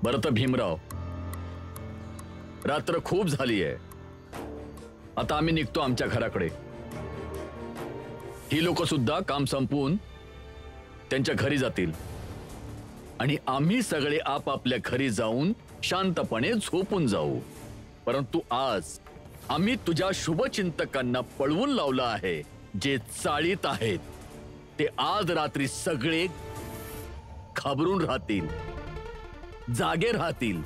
बरं तर भीमराव, रात्र खूप झाली आहे, आता आम्ही निघतो आमच्या घराकडे। ही लोक सुद्धा काम संपवून त्यांच्या घरी जातील आणि आम्ही सगळे आपापल्या घरी जाऊन शांतपणे झोपून जाऊ। परंतु आज आम्ही तुझ्या शुभचिंतकांना पळवून लावलं आहे, जे चाळीत आहेत ते आज रात्री सगळे घाबरून राहतील, जागे राहतील।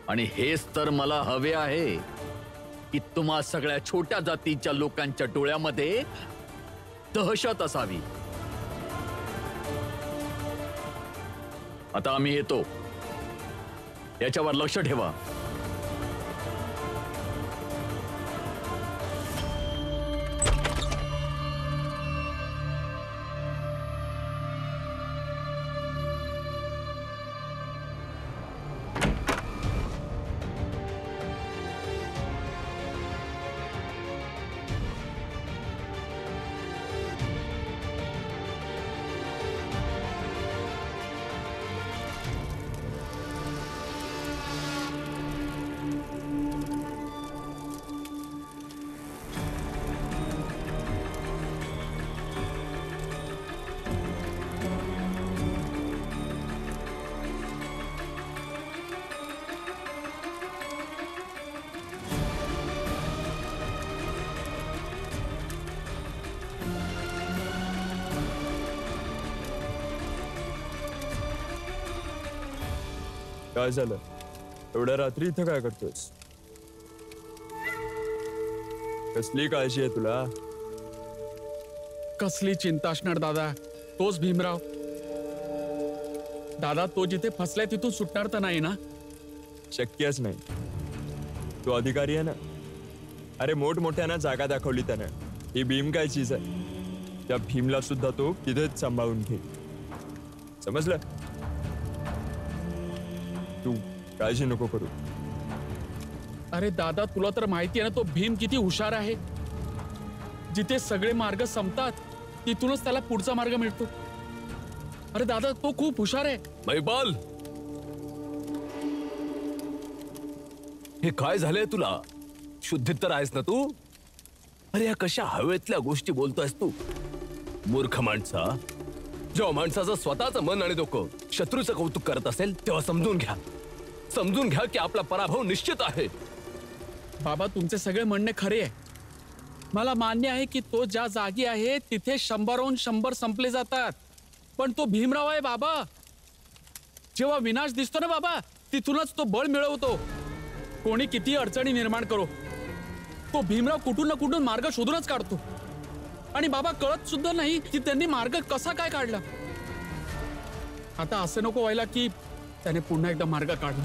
आणि हेच तर मला हवे आहे की तुम्हा सगळ्या छोट्या जातीच्या लोकांच्या डोळ्यामध्ये दहशत असावी। आता आम्ही येतो, याच्यावर लक्ष ठेवा। काय झालं? एवढ्या रात्री इथं काय करतोयस? कसली काळजी आहे तुला? कसली चिंता असणार दादा? तोच भीमराव दादा, तो जिथे फसलाय तिथून सुटणार तर नाही ना? शक्यच नाही। तो अधिकारी आहे ना, अरे मोठमोठ्यानं जागा दाखवली त्यानं। ही भीम काय चीज आहे? त्या भीमला सुद्धा तो तिथेच सांभाळून घे, समजलं? तू काळजी नको करू। अरे दादा, तुला तर माहिती आहे ना तो भीम किती हुशार आहे। जिथे सगळे मार्ग संपतात तिथूनच त्याला पुढचा मार्ग मिळतो। अरे दादा, तो खूप हुशार आहे। महिपाल, हे काय झालंय तुला? शुद्धीत तर आहेस ना तू? अरे या कशा हवेतल्या गोष्टी बोलतोयस तू? मूर्ख माणसा, जेव्हा माणसाचं स्वतःचं मन आणि डोकं शत्रूचं कौतुक करत असेल तेव्हा समजून घ्या की आपला पराभव निश्चित आहे। बाबा, तुमचे सगळे म्हणणे खरे आहे। मला मान्य आहे की तो ज्या जागी आहे तिथे 100हून 100 संपले जातात, पण तो भीमराव आहे बाबा। जेव्हा विनाश दिसतो ना बाबा, तिथूनच तो बळ मिळवतो। कोणी किती अडचणी निर्माण करो, तो भीमराव कुठून ना कुठून मार्ग शोधूनच काढतो। आणि बाबा, कळत सुद्धा नाही की त्यांनी मार्ग कसा काय काढला। आता असं नको व्हायला की त्याने पुन्हा एकदा मार्ग काढला।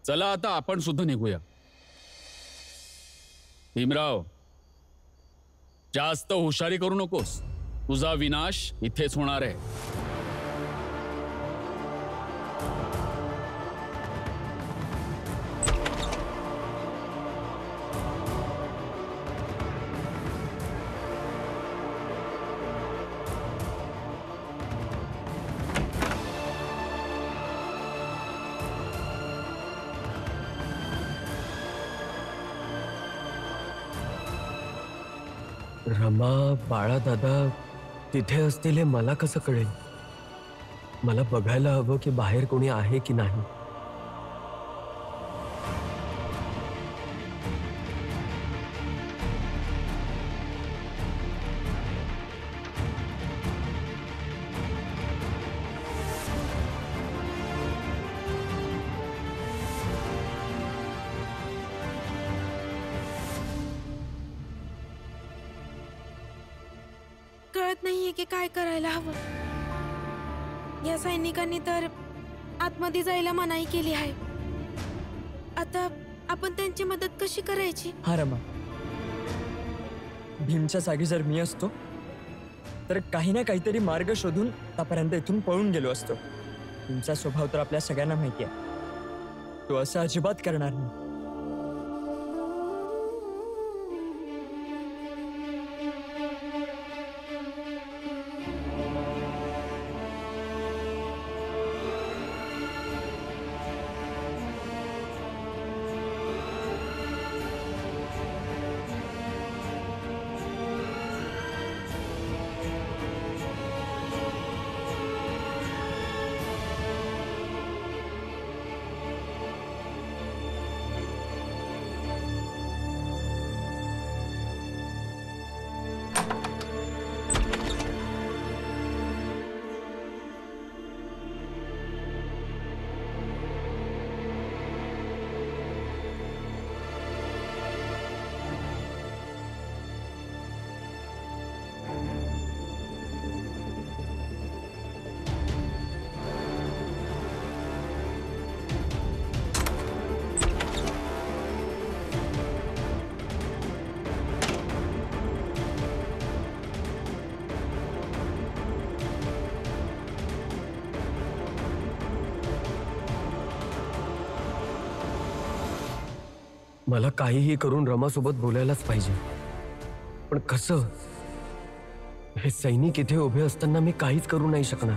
चला आता आपण सुद्धा निघूया। भीमराव, जास्त हुशारी करू नकोस, तुझा विनाश इथेच होणार आहे। रमा, बाळा दादा तिथे असतील हे मला कसं कळेल? मला बघायला हवं की बाहेर कोणी आहे की नाही। कळत नाहीये की काय करायला हवं। या सैनिकांनी तर आतमध्ये जायला मनाई केली आहे। आता आपण त्यांची मदत कशी करायची? हा रमा, भीमच्या जागी जर मी असतो तर काही ना काहीतरी मार्ग शोधून आतापर्यंत इथून पळून गेलो असतो। तुमचा स्वभाव तर आपल्या सगळ्यांना माहिती आहे, तो असं अजिबात करणार नाही। मला काहीही करून रमासोबत बोलायलाच पाहिजे, पण कसं? हे सैनिक इथे उभे असताना मी काहीच करू नाही शकणार.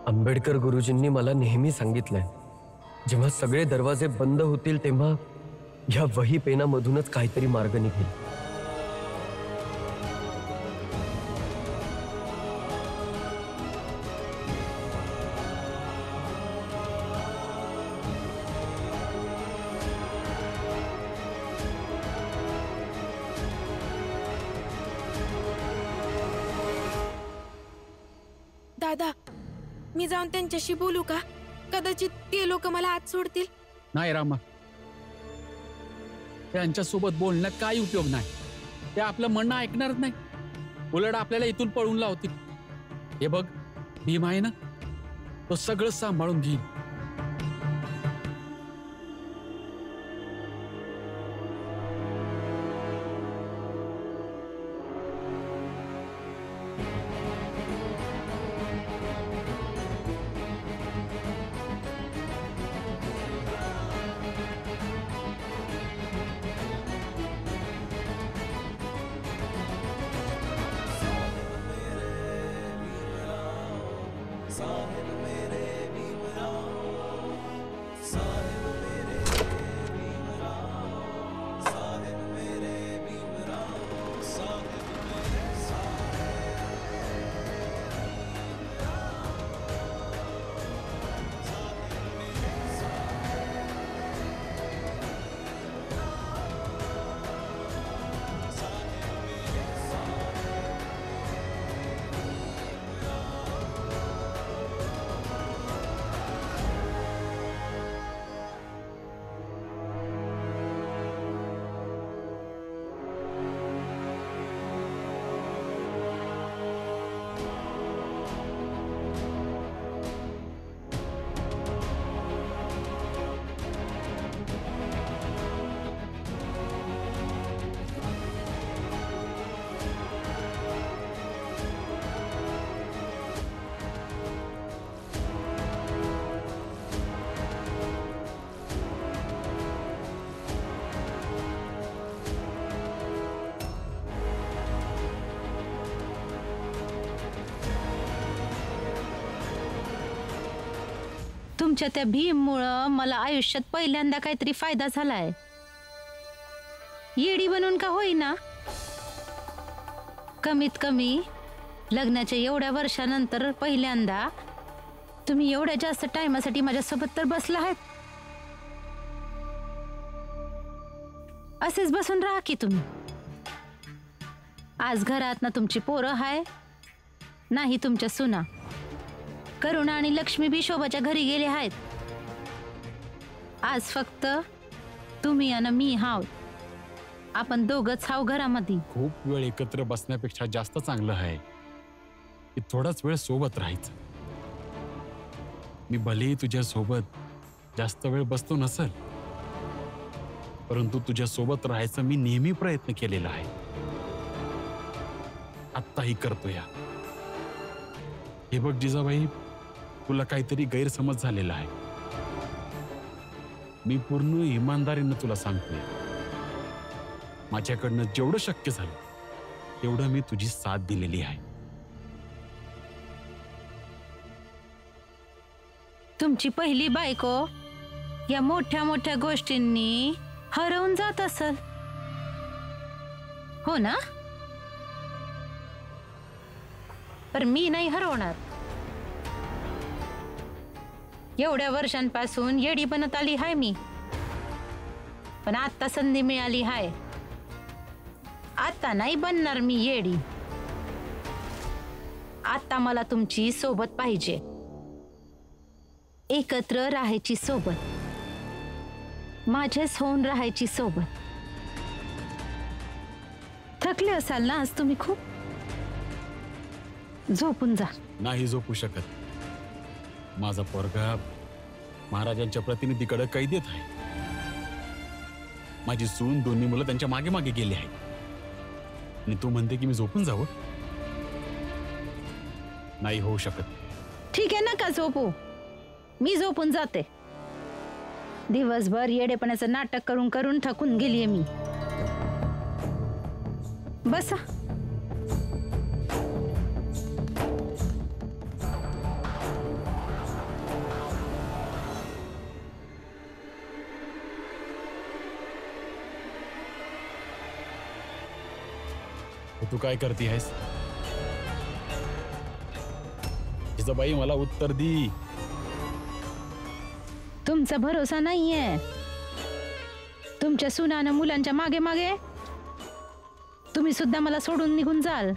आंबेडकर गुरुजींनी मला नेहमी सांगितलंय, जेव्हा सगळे दरवाजे बंद होतील तेव्हा या वही पेनामधूनच काहीतरी मार्ग निघेल. दादा, मी जाऊन त्यांच्याशी बोलू का? कदाचित ते लोक मला आत सोडतील. नाही रामा, त्यांच्यासोबत बोलण्यात काही उपयोग नाही. ते आपलं म्हणणं ऐकणारच नाही, उलट आपल्याला इथून पळून लावतील. हे बघ, भीम आहे ना, तो सगळं सांभाळून घेईल. तुमच्या त्या भीममुळं मला आयुष्यात पहिल्यांदा काहीतरी फायदा झालाय. येडी बनून का होईना, कमीत कमी लग्नाच्या एवढ्या वर्षानंतर पहिल्यांदा तुम्ही एवढ्या जास्त टाइमासाठी माझ्यासोबत तर बसला आहात. असेच बसून राहा की तुम्ही. आज घरात ना तुमची पोरं हाय, नाही तुमच्या सुना. करुणा आणि लक्ष्मी बी शोभाच्या घरी गेले आहेत. आज फक्त तुम्ही आणि मी हाव. आपण दोघंच हाव घरामध्ये. खूप वेळ एकत्र बसण्यापेक्षा जास्त चांगलं आहे की थोडाच वेळ सोबत राहायचं. मी भलेही तुझ्या सोबत जास्त वेळ बसतो नसेल, परंतु तुझ्या सोबत राहायचा मी नेहमी प्रयत्न केलेला आहे. आत्ताही करतो या. हे बघ जिजाबाई, तुला काहीतरी गैरसमज झालेला आहे. मी पूर्ण इमानदारीनं तुला सांगतोय, माझ्याकडनं जेवढं शक्य झालं तेवढं मी तुझी साथ दिलेली आहे. तुमची पहिली बायको या मोठ्या मोठ्या गोष्टींनी हरवून जात असेल, हो ना? पर मी नाही हरवणार. एवढ्या वर्षांपासून येडी बनत आली हाय मी, पण आता संधी मिळाली हाय. आता नाही बनणार मी येडी. आता मला तुमची सोबत पाहिजे. एकत्र राहायची सोबत, माझेच होऊन राहायची सोबत. थकले असाल ना आज तुम्ही खूप, झोपून जा. नाही झोपू शकत. माझा पोरगा महाराजांच्या प्रतिनिधीकडे कैदेत आहे. माझी सून, दोन्ही मुलं त्यांच्या मागे मागे गेली आहेत. आणि तू म्हणते की मी झोपून जावं? नाही होऊ शकत. ठीक आहे, नका झोपू, मी झोपून जाते. दिवसभर येडेपणाचं नाटक करून करून थकून गेलीये मी. बसा. तू काय करती आहेस? जिजाबाई मला उत्तर दी. तुमचा भरोसा नाहीये. तुमच्या सुनानं मुलांच्या मागे मागे तुम्ही सुद्धा मला सोडून निघून जाल.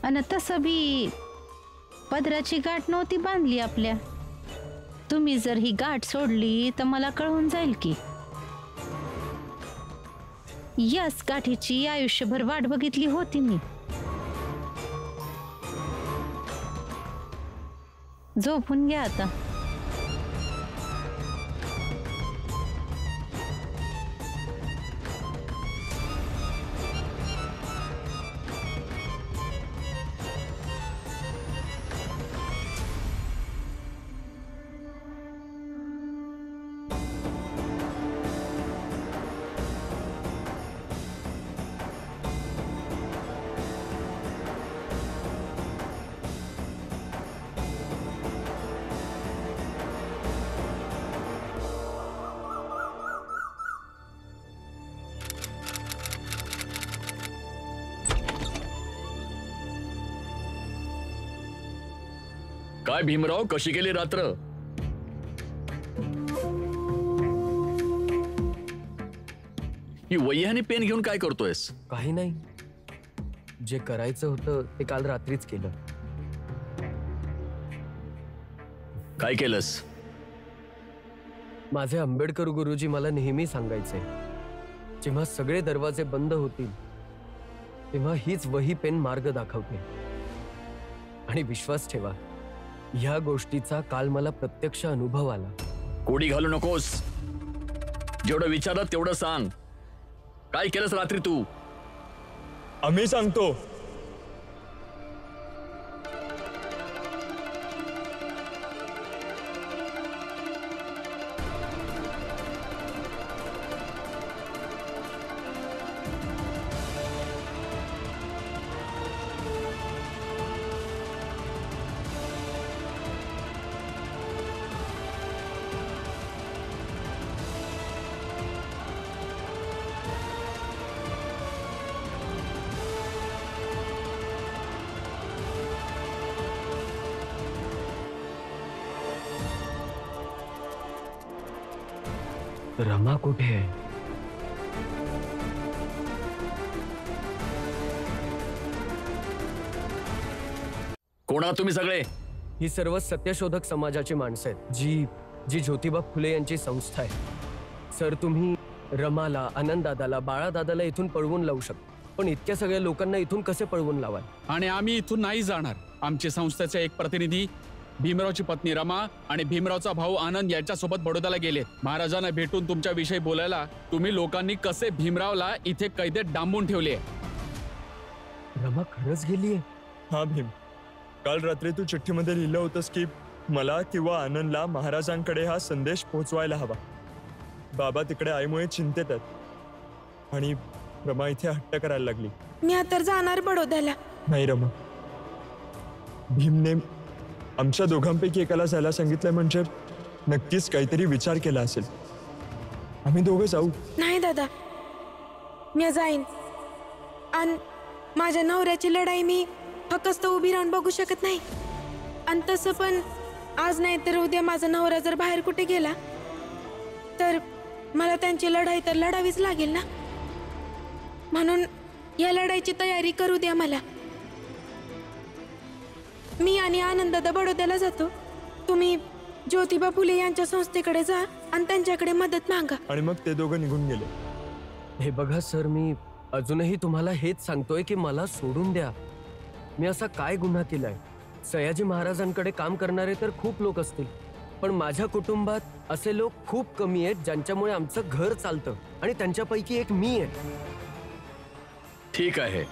आणि तसं बी पदराची गाठ नव्हती बांधली आपल्या. तुम्ही जर ही गाठ सोडली तर मला कळून जाईल की याच गाठीची आयुष्यभर वाट बघितली होती मी. झोपून घ्या आता. काय भीमराव, कशी गेली रात्र? ही वही आणि पेन घेऊन काय करतोयस? काही नाही, जे करायचं होतं ते काल रात्रीच केलं. काय केलंस? माझे आंबेडकर गुरुजी मला नेहमी सांगायचे, जेव्हा सगळे दरवाजे बंद होतील तेव्हा हीच वही पेन मार्ग दाखवते. आणि विश्वास ठेवा, ह्या गोष्टीचा काल मला प्रत्यक्ष अनुभव आला. कोडी घालू नकोस. जेवढं विचारत तेवढं सांग. काय केलंस रात्री तू? आम्ही सांगतो. रमा कुठे आहे? कोण आहात तुम्ही सगळे? ही सर्व सत्यशोधक समाजाची माणसं आहेत, जी ज्योतिबा फुले यांची संस्था आहे. सर, तुम्ही रमाला, आनंददादाला, बाळादादाला इथून पळवून लावू शकता, पण इतक्या सगळ्या लोकांना इथून कसे पळवून लावाल? आणि आम्ही इथून नाही जाणार. आमचे संस्थेचे एक प्रतिनिधी भीमरावची पत्नी रमा आणि भीमरावचा भाऊ आनंद यांच्यासोबत बडोद्याला गेले. महाराजांना भेटून तुमच्याविषयी बोलायला तुम्ही लोकांनी कसे भीमरावला इथे कैदेत डांबून ठेवले. रमा खरंच गेलीये? हा भीम, काल रात्री तू चिठ्ठीमध्ये लिहिलं होतंस की मला किंवा आनंदला महाराजांकडे हा संदेश पोहोचवायला हवा. बाबा तिकडे आईमुळे चिंतेत आहेत आणि रमा इथे हट्ट करायला लागली. मी आता जाणार बडोद्याला. नाही रमा, भीमने आमच्या दोघांपैकी एकाला जायला सांगितलंय म्हणजे नक्कीच काहीतरी विचार केला असेल. आम्ही दोघं जाऊ. नाही दादा, मी जाईन. आणि माझ्या नवऱ्याची लढाई मी फक्त उभी राहून बघू शकत नाही. आणि तसं पण आज नाही तर उद्या माझा नवरा जर बाहेर कुठे गेला तर मला त्यांची लढाई तर लढावीच लागेल ना. म्हणून या लढाईची तयारी करू द्या मला. मी आणि आनंददा बडोद्याला जातो. तुम्ही ज्योतिबा फुले यांच्या संस्थेकडे जा आणि त्यांच्याकडे मदत मागा. आणि मग ते दोघं निघून गेले. हे बघा सर, मी अजूनही तुम्हाला हेच सांगतोय की मला सोडून द्या. मी असा काय गुन्हा केलाय? सयाजी महाराजांकडे काम करणारे तर खूप लोक असतील, पण माझ्या कुटुंबात असे लोक खूप कमी आहेत ज्यांच्यामुळे आमचं घर चालतं, आणि त्यांच्यापैकी एक मी आहे. ठीक आहे,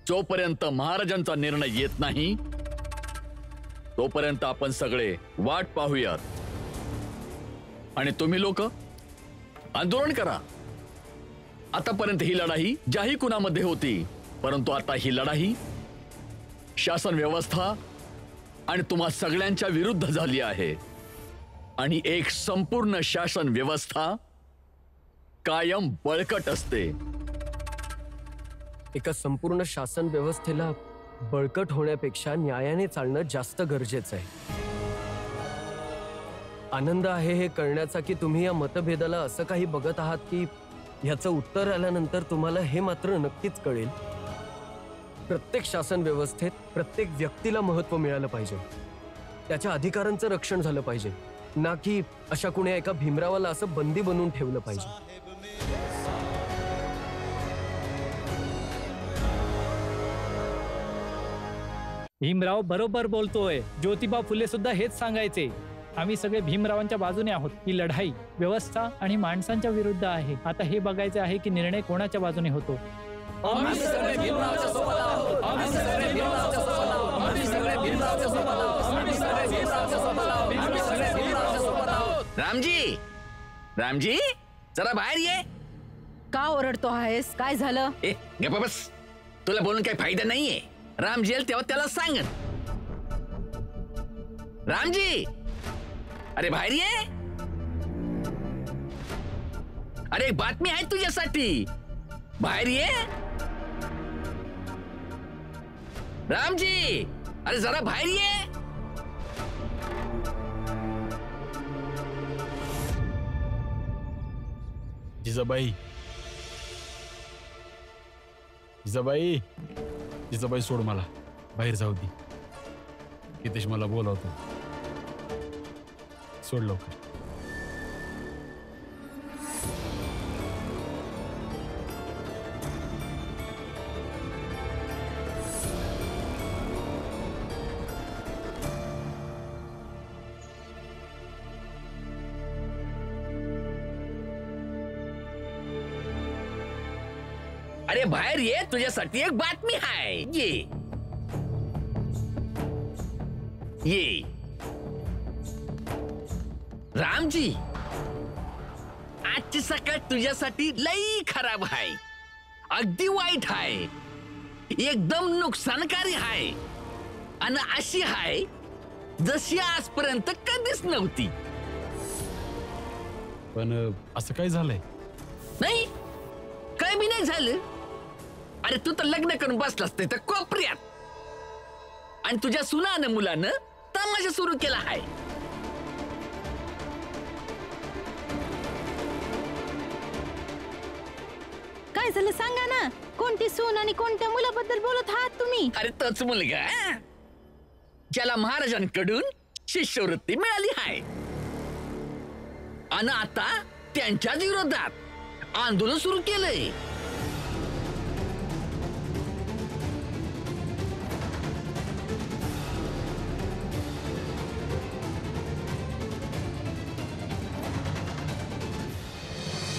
जोपर्यंत महाराजांचा निर्णय येत नाही तोपर्यंत आपण सगळे वाट पाहूयात. आणि तुम्ही लोक आंदोलन करा. आतापर्यंत ही लढाई ज्याही कुणामध्ये होती, परंतु आता ही लढाई शासन व्यवस्था आणि तुम्हा सगळ्यांच्या विरुद्ध झाली आहे. आणि एक संपूर्ण शासन व्यवस्था कायम बळकट असते. एका संपूर्ण शासन व्यवस्थेला बळकट होण्यापेक्षा न्यायाने चालणं जास्त गरजेचं आहे. आनंद आहे हे कळण्याचा की तुम्ही या मतभेदाला असं काही बघत आहात की ह्याचं उत्तर आल्यानंतर तुम्हाला हे मात्र नक्कीच कळेल, प्रत्येक शासन व्यवस्थेत प्रत्येक व्यक्तीला महत्त्व मिळालं पाहिजे. त्याच्या अधिकारांचं रक्षण झालं पाहिजे, ना की अशा कुण्या एका भीमरावाला असं बंदी बनवून ठेवलं पाहिजे. भीमराव बरोबर बोलतोय. ज्योतिबा फुले सुद्धा हेच सांगायचे. आम्ही सगळे भीमरावांच्या बाजूने आहोत. ही लढाई व्यवस्था आणि माणसांच्या विरुद्ध आहे. आता हे बघायचे आहे की निर्णय कोणाच्या बाजूने होतो. रामजी, रामजी, जरा बाहेर ये. का ओरडतो आहेस? काय झालं? ए, गप्प बस. तुला बोलून काही फायदा नाहीये. रामजी येईल तेव्हा त्याला सांग. रामजी, अरे बाहेर ये. अरे एक बातमी आहे तुझ्यासाठी. बाहेर ये रामजी. अरे जरा बाहेर ये. जिजाबाई, जिजाबाई, जिजाबाई सोड मला. बाहेर जाऊ दे. हितेश मला बोलावतो. सोड लवकर. अरे बाहेर ये, तुझ्यासाठी एक बातमी आहे. ये ये. रामजी, आजची सकाळ तुझ्यासाठी लई खराब आहे. अगदी वाईट आहे. एकदम नुकसानकारी आहे. आणि अशी आहे जशी आजपर्यंत कधीच नव्हती. पण असं काय झालंय? नाही, काय बी नाही झालं. अरे तू तर लग्न करून बसलास ते तर कोपऱ्यात, आणि तुझ्या सुनानं मुलानं तमाशा सुरू केला आहे. काय झालं सांगा ना. कोणती सून आणि कोणत्या मुलाबद्दल बोलत आहात तुम्ही? अरे तोच मुलगा ज्याला महाराजांकडून शिष्यवृत्ती मिळाली आहे, आणि आता त्यांच्याच विरोधात आंदोलन सुरू केलंय.